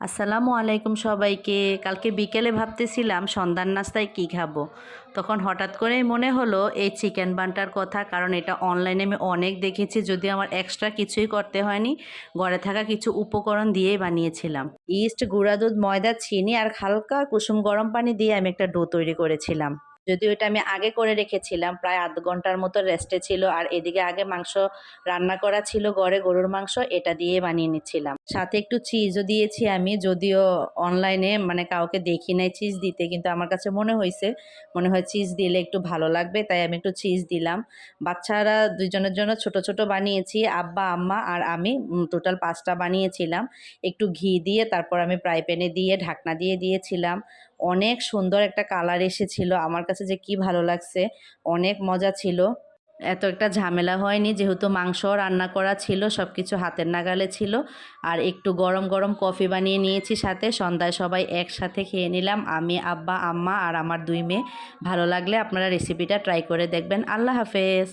আসসালামু আলাইকুম সবাইকে। কালকে বিকেলে ভাবতেছিলাম সন্ধ্যার নাস্তায় কী খাবো। তখন হঠাৎ করেই মনে হলো এই চিকেন বান্টার কথা, কারণ এটা অনলাইনে আমি অনেক দেখেছি, যদিও আমার এক্সট্রা কিছুই করতে হয়নি, ঘরে থাকা কিছু উপকরণ দিয়েই বানিয়েছিলাম। ইস্ট, গুঁড়া দুধ, ময়দা, চিনি আর হালকা কুসুম গরম পানি দিয়ে আমি একটা ডো তৈরি করেছিলাম। যদিও এটা আমি আগে করে রেখেছিলাম, প্রায় আধ ঘন্টার মতো রেস্টে ছিল। আর এদিকে আগে মাংস রান্না করা ছিল ঘরে, গরুর মাংস, এটা দিয়ে বানিয়ে নিচ্ছিলাম। সাথে একটু চিজও দিয়েছি আমি, যদিও অনলাইনে কাউকে দেখি নাই চিজ দিতে, কিন্তু আমার কাছে মনে হয় চিজ দিলে একটু ভালো লাগবে, তাই আমি একটু চিজ দিলাম। বাচ্চারা দুইজনের জন্য ছোট ছোট বানিয়েছি, আব্বা, আম্মা আর আমি, টোটাল 5টা বানিয়েছিলাম। একটু ঘি দিয়ে তারপর আমি ফ্রাই প্যানে দিয়ে ঢাকনা দিয়ে দিয়েছিলাম। অনেক সুন্দর একটা কালার এসেছিল, আমার কাছে যে কি ভালো লাগছে, অনেক মজা ছিল। এত একটা ঝামেলা হয়নি, যেহেতু মাংস রান্না করা ছিল, সব কিছু হাতের নাগালে ছিল। আর একটু গরম গরম কফি বানিয়ে নিয়েছি সাথে। সন্ধ্যায় সবাই একসাথে খেয়ে নিলাম, আমি, আব্বা, আম্মা আর আমার 2 মেয়ে। ভালো লাগলে আপনারা রেসিপিটা ট্রাই করে দেখবেন। আল্লাহ হাফেজ।